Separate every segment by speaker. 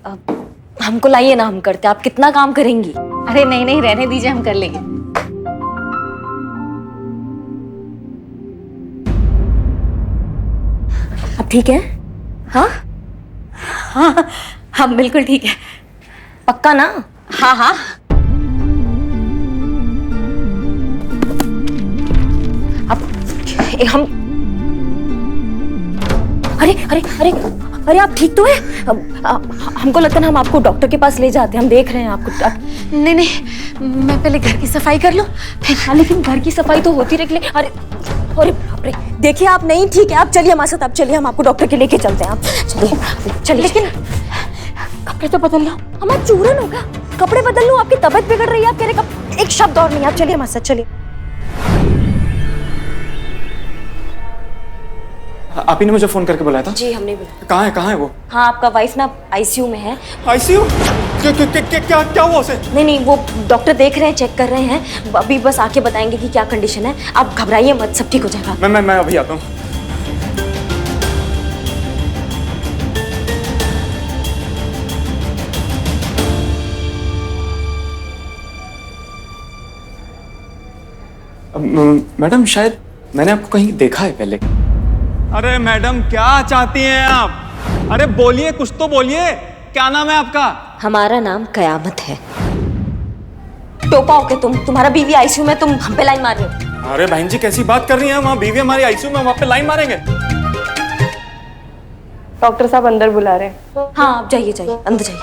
Speaker 1: हमको लाइए ना, हम करते। आप कितना काम करेंगी?
Speaker 2: अरे नहीं नहीं, रहने दीजिए, हम कर लेंगे।
Speaker 1: आप ठीक है? हाँ
Speaker 2: हाँ हाँ बिल्कुल ठीक है।
Speaker 1: पक्का ना?
Speaker 2: हाँ हाँ।
Speaker 1: अब हम अरे अरे अरे अरे आप ठीक तो है? हमको लगता है ना हम आपको डॉक्टर के पास ले जाते हैं। हम देख रहे हैं आपको।
Speaker 2: नहीं नहीं, मैं पहले घर की सफाई कर लूं फिर।
Speaker 1: हाँ लेकिन घर की सफाई तो होती रह। अरे अरे बाप रे, देखिए आप नहीं ठीक है। आप चलिए हमारे साथ, आप चलिए, हम आपको डॉक्टर के लेके चलते हैं। आप चलिए चलिए। लेकिन कपड़े तो बदल लो। हमारा चूरन होगा। कपड़े बदल लो, आपकी तबीयत बिगड़ रही है। आप कह रहे एक शब्द और नहीं। आप चलिए हमारे साथ, चलिए।
Speaker 3: आप ही ने मुझे फोन करके बुलाया था?
Speaker 1: जी हमने बुलाया।
Speaker 3: कहाँ है वो?
Speaker 1: हाँ आपका वाइफ ना आईसीयू में है।
Speaker 3: आईसीयू? क्या हुआ उसे?
Speaker 1: नहीं, वो डॉक्टर देख रहे हैं, चेक कर रहे हैं। अभी बस आके बताएंगे कि क्या कंडीशन है। आप घबराइए मत, सब ठीक हो जाएगा।
Speaker 3: मैं अभी आता हूँ। मैडम शायद मैंने आपको कहीं देखा है पहले।
Speaker 4: अरे मैडम क्या चाहती हैं आप? अरे बोलिए, कुछ तो बोलिए। क्या नाम है आपका?
Speaker 1: हमारा नाम कयामत है। टोपा हो के तुम्हारा बीवी आईसीयू में, तुम हम पे लाइन मार रहे हो।
Speaker 3: अरे बहन जी कैसी बात कर रही हैं? वहाँ बीवी हमारी आईसीयू में, वहाँ पे लाइन मारेंगे?
Speaker 5: डॉक्टर साहब अंदर बुला रहे हैं।
Speaker 1: हाँ आप जाइए जाइए, अंदर जाइए।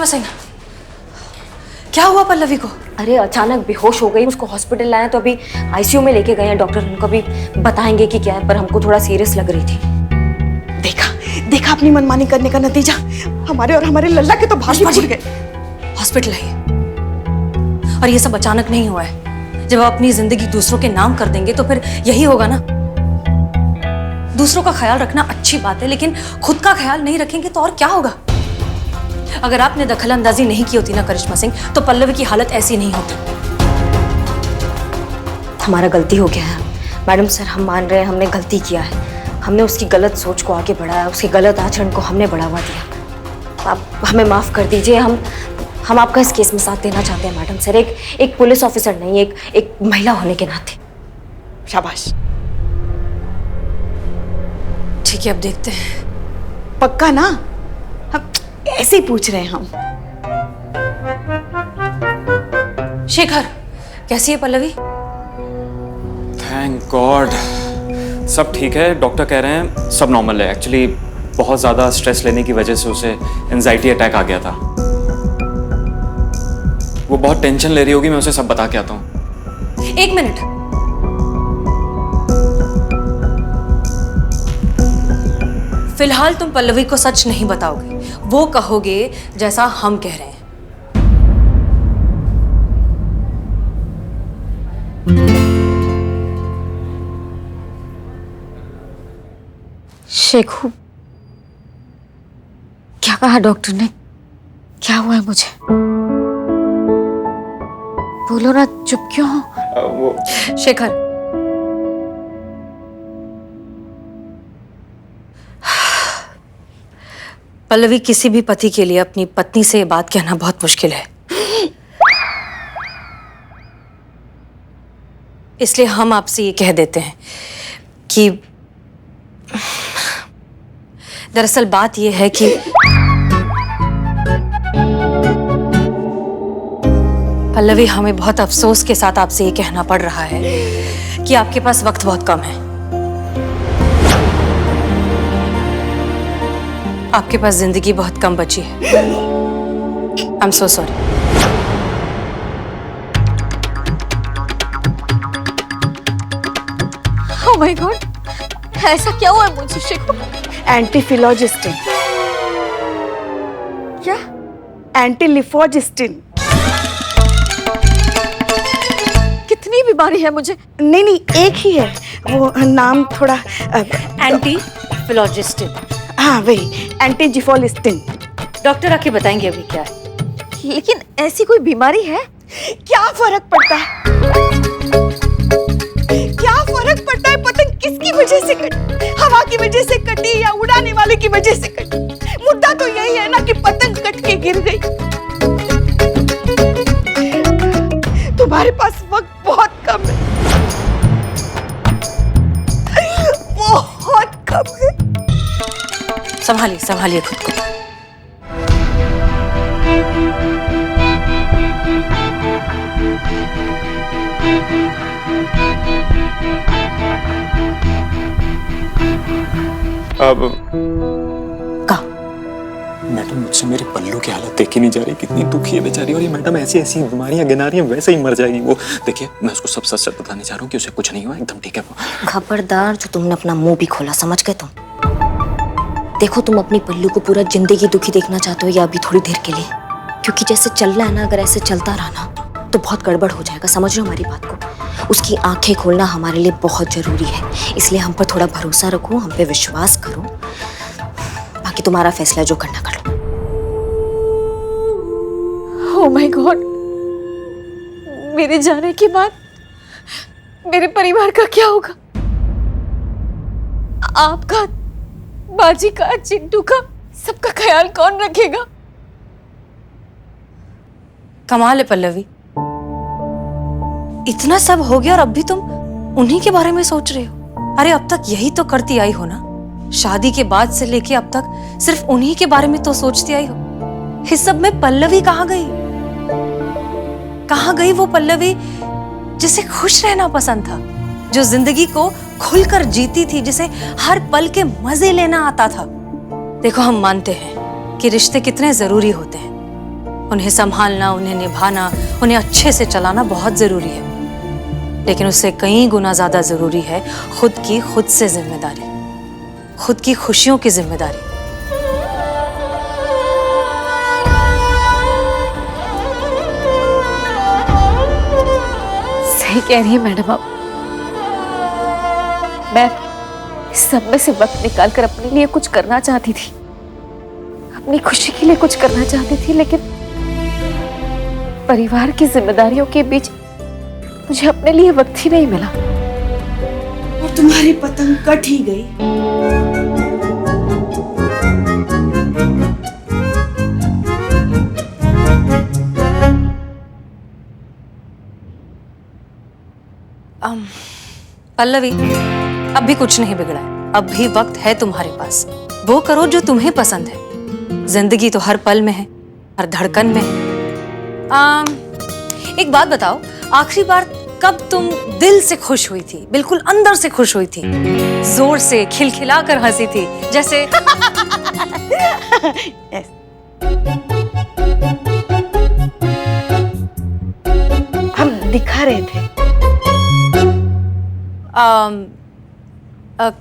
Speaker 2: सिंह, क्या हुआ पल्लवी को?
Speaker 1: अरे अचानक बेहोश हो गई, उसको हॉस्पिटल लाया तो अभी आईसीयू में लेके गए हैं डॉक्टर। उनको अभी बताएंगे कि क्या है, पर हमको थोड़ा सीरियस लग रही थी।
Speaker 5: देखा अपनी मनमानी करने का नतीजा। हमारे और हमारे लल्ला के तो भाग फूट गए।
Speaker 2: हॉस्पिटल है और ये सब अचानक नहीं हुआ है। जब आप अपनी जिंदगी दूसरों के नाम कर देंगे तो फिर यही होगा ना। दूसरों का ख्याल रखना अच्छी बात है, लेकिन खुद का ख्याल नहीं रखेंगे तो और क्या होगा? अगर आपने दखल अंदाजी नहीं की होती ना करिश्मा सिंह, तो पल्लवी की हालत ऐसी नहीं होती।
Speaker 1: हमारा गलती हो गया है मैडम सर, हम मान रहे हैं हमने गलती किया है। हमने उसकी गलत सोच को आगे बढ़ाया, उसके गलत आचरण को हमने बढ़ावा दिया। आप हमें माफ कर दीजिए। हम आपका इस केस में साथ देना चाहते हैं मैडम सर, एक पुलिस ऑफिसर नहीं, एक महिला होने के नाते।
Speaker 5: शाबाश।
Speaker 2: ठीक है, अब देखते हैं।
Speaker 5: पक्का ना? हम ऐसे ही पूछ रहे हैं हम।
Speaker 2: शेखर, कैसी है पल्लवी?
Speaker 3: थैंक गॉड सब ठीक है। डॉक्टर कह रहे हैं सब नॉर्मल है। एक्चुअली बहुत ज़्यादा स्ट्रेस लेने की वजह से उसे एंजाइटी अटैक आ गया था। वो बहुत टेंशन ले रही होगी, मैं उसे सब बता के आता हूँ।
Speaker 2: एक मिनट। फिलहाल तुम पल्लवी को सच नहीं बताओगे, वो कहोगे जैसा हम कह रहे हैं।
Speaker 1: शेखू, क्या कहा डॉक्टर ने? क्या हुआ है मुझे? बोलो ना, चुप क्यों हो?
Speaker 3: वो
Speaker 2: शेखर, पल्लवी, किसी भी पति के लिए अपनी पत्नी से ये बात कहना बहुत मुश्किल है। इसलिए हम आपसे ये कह देते हैं कि दरअसल बात ये है कि पल्लवी, हमें बहुत अफसोस के साथ आपसे ये कहना पड़ रहा है कि आपके पास वक्त बहुत कम है। आपके पास जिंदगी बहुत कम बची है। I am so sorry.
Speaker 1: Oh my God, ऐसा क्या हुआ है मुझे शेखू?
Speaker 5: एंटीफिलोजिस्टिन। क्या? एंटीलिफोजिस्टिन।
Speaker 1: कितनी बीमारी है मुझे?
Speaker 5: नहीं, एक ही है। वो नाम थोड़ा
Speaker 2: एंटीफिलोजिस्टिन।
Speaker 5: हाँ वही, एंटीजिफोलिस्टिन।
Speaker 2: डॉक्टर आके बताएंगे अभी क्या है।
Speaker 1: लेकिन ऐसी कोई बीमारी है?
Speaker 5: क्या फर्क पड़ता है? क्या फर्क वजह से कटी, हवा की वजह से कटी या उड़ाने वाले की वजह से कटी, मुद्दा तो यही है ना कि पतंग कट के गिर गई। तुम्हारे पास वक्त बहुत कम है, बहुत कम है।
Speaker 2: संभालिए संभालिए खुद को।
Speaker 3: अब
Speaker 2: कहा
Speaker 3: मैडम, मुझसे मेरे पल्लू की हालत देखी नहीं जा रही, कितनी दुखी है बेचारी। और ये मैडम ऐसी ऐसी बीमारियां गिना रही है, वैसे ही मर जाएगी वो। देखिए, मैं उसको सब सच सच बताने जा रहा हूँ कि उसे कुछ नहीं हुआ, एकदम ठीक है वो।
Speaker 1: खबरदार, जो तुमने अपना मुंह भी खोला, समझ गए तुम? देखो, तुम अपनी पल्लू को पूरा जिंदगी दुखी देखना चाहते हो या अभी थोड़ी देर के लिए? क्योंकि जैसे चल रहा है ना, अगर ऐसे चलता रहा ना तो बहुत गड़बड़ हो जाएगा, समझ रहे हो हमारी बात को? उसकी आंखें खोलना हमारे लिए बहुत जरूरी है, इसलिए हम पर थोड़ा भरोसा रखो, हम पे विश्वास करो, बाकी तुम्हारा फैसला जो करना कर लो।
Speaker 5: ओह माय गॉड, मेरे जाने के बाद मेरे परिवार का क्या होगा? आपका, बाजी का, चिंटू का, सबका ख्याल कौन रखेगा?
Speaker 2: कमाल है पल्लवी, इतना सब हो गया और अब भी तुम उन्हीं के बारे में सोच रहे हो। अरे अब तक यही तो करती आई हो ना, शादी के बाद से लेके अब तक सिर्फ उन्हीं के बारे में तो सोचती आई हो। इस सब में पल्लवी कहाँ गई? कहाँ गई वो पल्लवी जिसे खुश रहना पसंद था, जो जिंदगी को खुलकर जीती थी, जिसे हर पल के मजे लेना आता था? देखो, हम मानते हैं कि रिश्ते कितने जरूरी होते हैं, उन्हें संभालना, उन्हें निभाना, उन्हें अच्छे से चलाना बहुत जरूरी है, लेकिन उससे कई गुना ज्यादा जरूरी है खुद से जिम्मेदारी, खुद की खुशियों की जिम्मेदारी।
Speaker 5: सही कह रही है मैडम आप। मैं सब में से वक्त निकाल कर अपने लिए कुछ करना चाहती थी, अपनी खुशी के लिए कुछ करना चाहती थी, लेकिन परिवार की जिम्मेदारियों के बीच मुझे अपने लिए वक्त ही नहीं मिला। और तुम्हारी पतंग कट ही गई।
Speaker 2: पल्लवी, अब भी कुछ नहीं बिगड़ा है, अब भी वक्त है तुम्हारे पास, वो करो जो तुम्हें पसंद है। जिंदगी तो हर पल में है, हर धड़कन में है। एक बात बताओ, आखिरी बार कब तुम दिल से खुश हुई थी, बिल्कुल अंदर से खुश हुई थी, जोर से खिलखिला कर हंसी थी, जैसे
Speaker 5: हम दिखा रहे थे।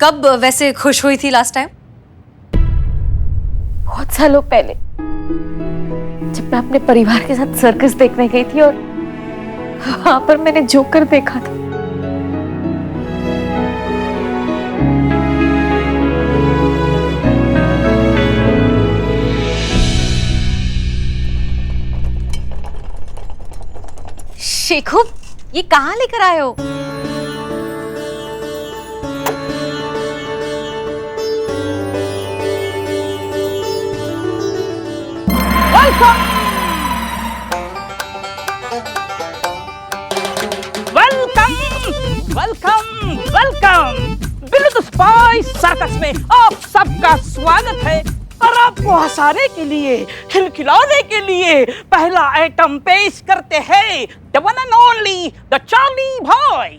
Speaker 2: कब वैसे खुश हुई थी लास्ट टाइम?
Speaker 5: बहुत सालों पहले, जब मैं अपने परिवार के साथ सर्कस देखने गई थी और वहां पर मैंने जोकर देखा था।
Speaker 2: शेखू, ये कहाँ लेकर आए हो?
Speaker 6: वेलकम बिल्कुल स्पाइस सर्कस में आप सबका स्वागत है। और आपको हंसाने के लिए, खिलखिलाने के लिए पहला आइटम पेश करते हैं the one and only the Charlie boy.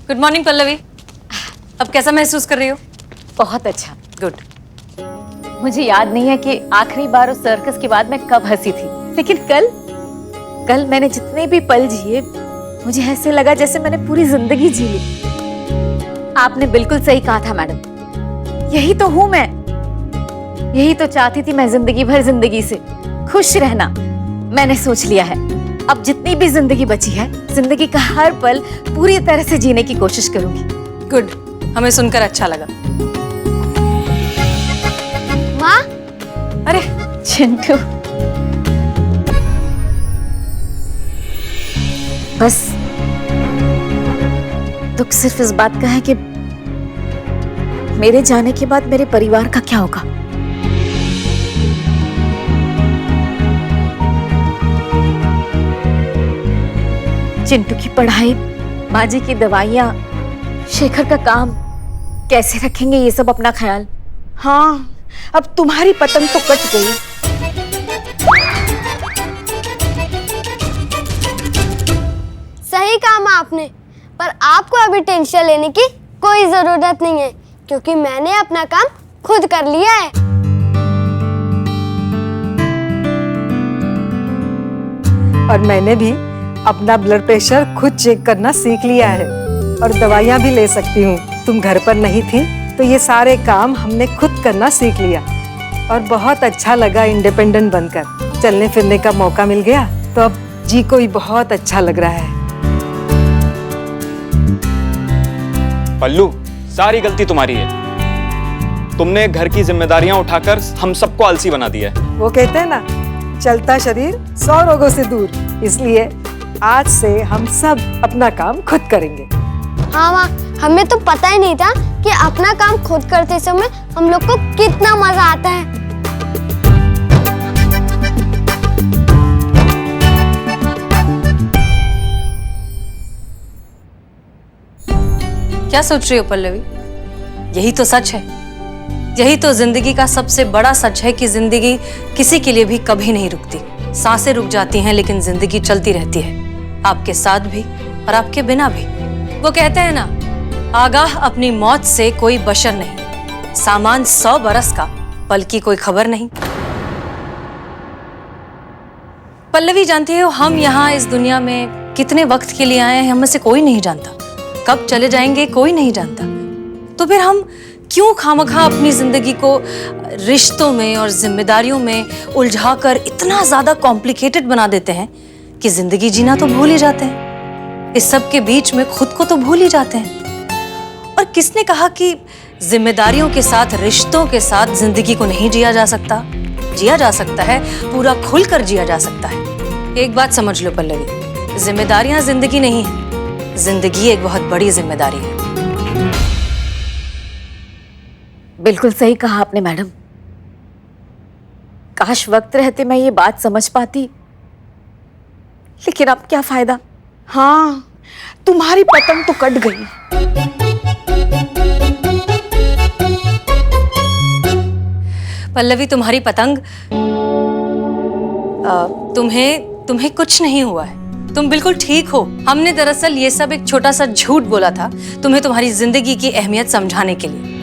Speaker 2: Good morning Pallavi. अब कैसा महसूस कर रही हो?
Speaker 5: बहुत अच्छा।
Speaker 2: गुड।
Speaker 5: मुझे याद नहीं है कि आखिरी बार उस सर्कस के बाद मैं कब हंसी थी, लेकिन कल मैंने जितने भी पल जिए मुझे ऐसे लगा जैसे मैंने पूरी जिंदगी जी ली। आपने बिल्कुल सही कहा था मैडम, यही तो हूं मैं, यही तो चाहती थी मैं जिंदगी भर जिंदगी से खुश रहना। मैंने सोच लिया है अब जितनी भी जिंदगी बची है, जिंदगी का हर पल पूरी तरह से जीने की कोशिश करूंगी।
Speaker 2: गुड, हमें सुनकर अच्छा लगा।
Speaker 5: माँ, अरे चिंटू, बस दुख सिर्फ इस बात का है कि मेरे जाने के बाद मेरे परिवार का क्या होगा। चिंटू की पढ़ाई, माँ जी की दवाइयाँ, शेखर का काम, कैसे रखेंगे ये सब अपना ख्याल।
Speaker 6: हाँ, अब तुम्हारी पतंग तो कट गई।
Speaker 7: सही कहा आपने, पर आपको अभी टेंशन लेने की कोई जरूरत नहीं है, क्योंकि मैंने अपना काम खुद कर लिया है।
Speaker 8: और मैंने भी अपना ब्लड प्रेशर खुद चेक करना सीख लिया है और दवाइयाँ भी ले सकती हूँ। तुम घर पर नहीं थी तो ये सारे काम हमने खुद करना सीख लिया और बहुत अच्छा लगा। इंडिपेंडेंट बनकर चलने फिरने का मौका मिल गया तो अब जी को ही बहुत अच्छा लग रहा है।
Speaker 4: पल्लू, सारी गलती तुम्हारी है। तुमने घर की जिम्मेदारियां उठाकर हम सबको आलसी बना दिया है।
Speaker 8: वो कहते हैं ना, चलता शरीर 100 रोगों से दूर, इसलिए आज से हम सब अपना काम खुद करेंगे।
Speaker 7: हाँ माँ, हमें तो पता ही नहीं था कि अपना काम खुद करते समय हम लोग को कितना मजा आता है।
Speaker 2: क्या सोच रही हो पल्लवी? यही तो सच है, यही तो जिंदगी का सबसे बड़ा सच है कि जिंदगी किसी के लिए भी कभी नहीं रुकती। सांसें रुक जाती हैं लेकिन जिंदगी चलती रहती है, आपके साथ भी और आपके बिना भी। वो कहते हैं ना, आगाह अपनी मौत से कोई बशर नहीं, सामान 100 बरस का, पल की कोई खबर नहीं। पल्लवी, जानती हो हम यहाँ इस दुनिया में कितने वक्त के लिए आए हैं, हम में से कोई नहीं जानता। कब चले जाएंगे कोई नहीं जानता। तो फिर हम क्यों खामखा अपनी जिंदगी को रिश्तों में और जिम्मेदारियों में उलझाकर इतना ज्यादा कॉम्प्लिकेटेड बना देते हैं कि जिंदगी जीना तो भूल ही जाते हैं, इस सब के बीच में खुद को तो भूल ही जाते हैं। और किसने कहा कि जिम्मेदारियों के साथ, रिश्तों के साथ जिंदगी को नहीं जिया जा सकता? जिया जा सकता है, पूरा खुलकर जिया जा सकता है। एक बात समझ लो पल्लवी, जिम्मेदारियां जिंदगी नहीं है, जिंदगी एक बहुत बड़ी जिम्मेदारी है।
Speaker 5: बिल्कुल सही कहा आपने मैडम। काश वक्त रहते मैं ये बात समझ पाती, लेकिन अब क्या फायदा।
Speaker 6: हाँ, तुम्हारी पतंग तो कट गई।
Speaker 2: पल्लवी, तुम्हारी पतंग, तुम्हें कुछ नहीं हुआ है, तुम बिल्कुल ठीक हो। हमने दरअसल ये सब एक छोटा सा झूठ बोला था तुम्हें तुम्हारी जिंदगी की अहमियत समझाने के लिए।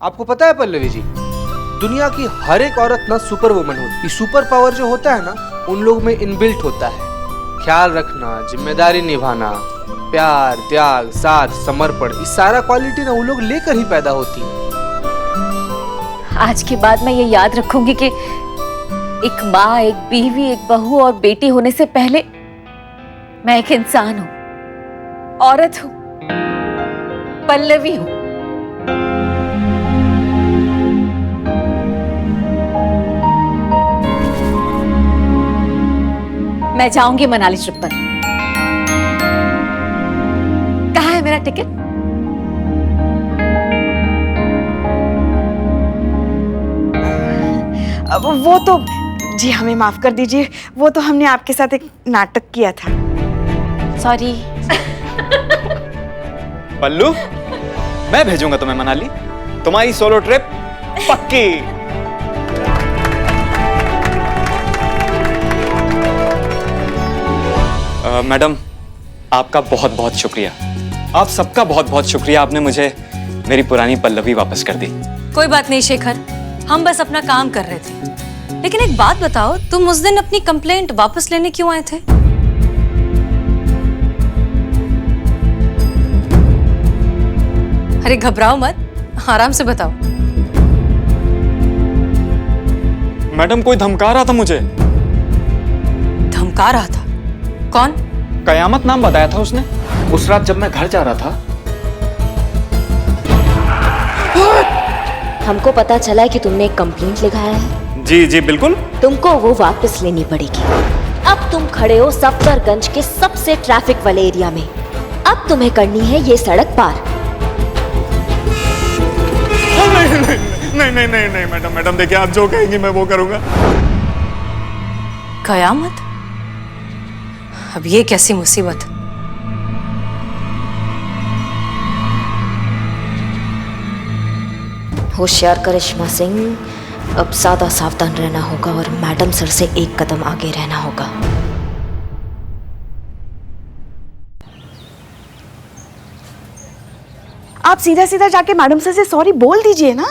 Speaker 9: आपको पता है पल्लवी जी, दुनिया की हर एक औरत ना सुपर वुमन होती है। सुपर पावर जो होता है ना, उन लोग में इनबिल्ट होता है। ख्याल रखना, जिम्मेदारी निभाना, प्यार, त्याग, साथ, समर्पण, इस सारा क्वालिटी ना उन लोग लेकर ही पैदा होती है।
Speaker 5: आज के बाद मैं ये याद रखूंगी कि एक माँ, एक बीवी, एक बहू और बेटी होने से पहले मैं एक इंसान हूं, औरत हूं, पल्लवी हूं। मैं जाऊंगी मनाली ट्रिप पर। कहाँ है मेरा टिकट?
Speaker 10: वो तो जी हमें माफ कर दीजिए, वो तो हमने आपके साथ एक नाटक किया था।
Speaker 5: सॉरी।
Speaker 4: पल्लू, मैं भेजूंगा तुम्हें मनाली, तुम्हारी सोलो ट्रिप पक्की। मैडम, आपका बहुत बहुत शुक्रिया। आप सबका बहुत बहुत शुक्रिया, आपने मुझे मेरी पुरानी पल्लवी वापस कर दी।
Speaker 2: कोई बात नहीं शेखर, हम बस अपना काम कर रहे थे। लेकिन एक बात बताओ, तुम उस दिन अपनी कंप्लेंट वापस लेने क्यों आए थे? अरे घबराओ मत, आराम से बताओ।
Speaker 4: मैडम, कोई धमका रहा था मुझे।
Speaker 2: धमका रहा था? कौन?
Speaker 4: कयामत नाम बताया था उसने। उस रात जब मैं घर जा रहा था।
Speaker 1: हमको पता चला है कि तुमने एक कंप्लेंट लिखाया है।
Speaker 4: जी जी बिल्कुल।
Speaker 1: तुमको वो वापस लेनी पड़ेगी। अब तुम खड़े हो सफदरगंज के सबसे ट्रैफिक वाले एरिया में। अब तुम्हें करनी है ये सड़क पार।
Speaker 4: नहीं मैडम देखिए, आप जो कहेंगी मैं वो करूंगा।
Speaker 2: कयामत? अब ये कैसी मुसीबत?
Speaker 1: होशियार करिश्मा सिंह, अब ज्यादा सावधान रहना होगा और मैडम सर से एक कदम आगे रहना होगा।
Speaker 10: आप सीधा सीधा जाके मैडम सर से सॉरी बोल दीजिए ना।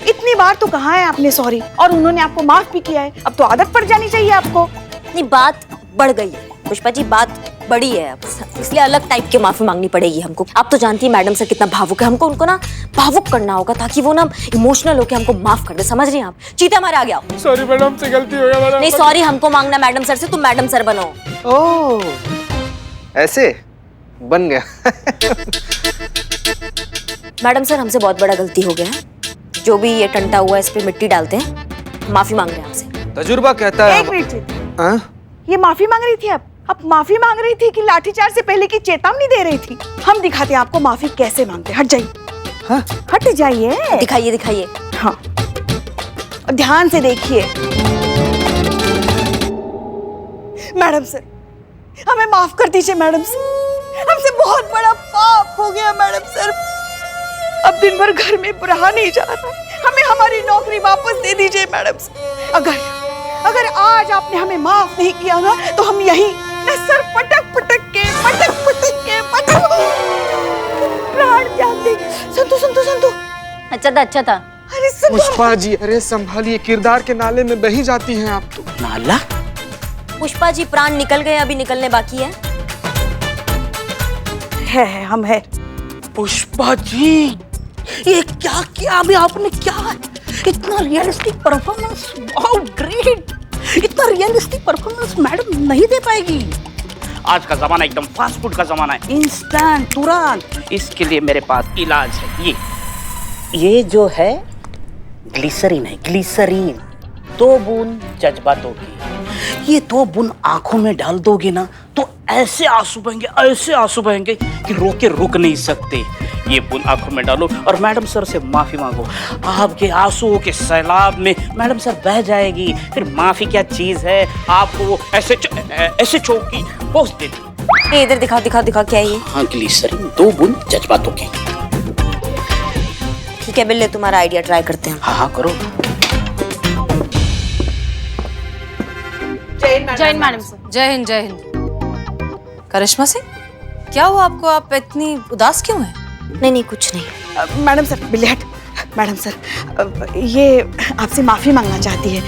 Speaker 10: इतनी बार तो कहा है आपने सॉरी, और उन्होंने आपको माफ भी किया है। अब तो आदत पड़ जानी चाहिए आपको।
Speaker 1: नहीं, बात बढ़ गई है पुष्पा जी, बात बड़ी है अब, इसलिए अलग टाइप की माफी मांगनी पड़ेगी हमको। आप तो जानती है मैडम सर कितना भावुक है, हमको उनको ना भावुक करना होगा ताकि वो ना इमोशनल होकर हमको माफ कर दे। समझ रही हैं आप? चीते हमारे आगे आओ।
Speaker 4: सॉरी मैडम, से गलती हो गया।
Speaker 1: नहीं, सॉरी हमको मांगना मैडम सर से, तुम मैडम सर बनो।
Speaker 9: ओह, ऐसे बन गया।
Speaker 1: मैडम सर, हमसे बहुत बड़ा गलती हो गया है। जो भी ये टंटा हुआ है इस पे मिट्टी डालते हैं, माफी मांग रहे हैं आपसे।
Speaker 9: तजुर्बा कहता है।
Speaker 10: एक मिनट, ये माफी मांग रही थी आप माफी मांग रही थी कि लाठीचार्ज से पहले की चेतावनी दे रही थी? हम दिखाते हैं आपको माफी कैसे मांगते। हट जाइए। हाँ? हट जाइए।
Speaker 1: दिखाइए दिखाइए।
Speaker 10: हाँ, और ध्यान से देखिए। मैडम सर, हमें माफ कर दीजिए मैडम सर, हमसे बहुत बड़ा पाप हो गया मैडम सर। अब दिन भर घर में रहा नहीं जा रहा, हमें हमारी नौकरी वापस दे दीजिए मैडम सर। अगर आज आपने हमें माफ नहीं किया ना, तो हम यही सर पटक पटक के प्राण त्याग देंगे। संतु।
Speaker 5: अच्छा था।
Speaker 10: अरे
Speaker 9: पुष्पा जी, अरे संभालिए, किरदार के नाले में बही जाती हैं आप तो।
Speaker 6: नाला?
Speaker 1: पुष्पा जी, प्राण निकल गए, अभी निकलने बाकी है।
Speaker 10: हम है।
Speaker 6: पुष्पा जी, ये क्या किया अभी आपने? क्या इतना रियलिस्टिक परफॉर्मेंस, वाओ ग्रेट। इतना रियलिस्टिक परफॉर्मेंस मैडम नहीं दे पाएगी। आज का जमाना एकदम फास्ट फूड का जमाना है, इंस्टेंट, तुरंत। इसके लिए मेरे पास इलाज है। ये जो है ग्लिसरीन है, ग्लिसरीन। 2 बूंद जज्बातों की, ये 2 बूंद आंखों में डाल दोगे ना तो ऐसे आंसू बहेंगे कि रोके रुक नहीं सकते। ये बूंद आंखों में डालो और मैडम सर से माफी मांगो। आपके आंसुओं के सैलाब में मैडम सर बह जाएगी। फिर माफी क्या चीज है, आपको वो ऐसे चौकी पोंछ देती।
Speaker 1: इधर दिखा क्या है ये?
Speaker 6: हाँ, ग्लिसरीन, 2 बूंद जज्बातों की।
Speaker 1: ठीक है बिल्ले, तुम्हारा आइडिया ट्राई करते हैं।
Speaker 6: हाँ करो।
Speaker 2: जय हिंद मैडम सर। जय हिंद। करिश्मा सिंह, क्या हुआ आपको? आप इतनी उदास क्यों हैं?
Speaker 1: नहीं कुछ नहीं।
Speaker 10: मैडम सर, बिल्ले हट। मैडम सर, ये आपसे माफी मांगना चाहती है।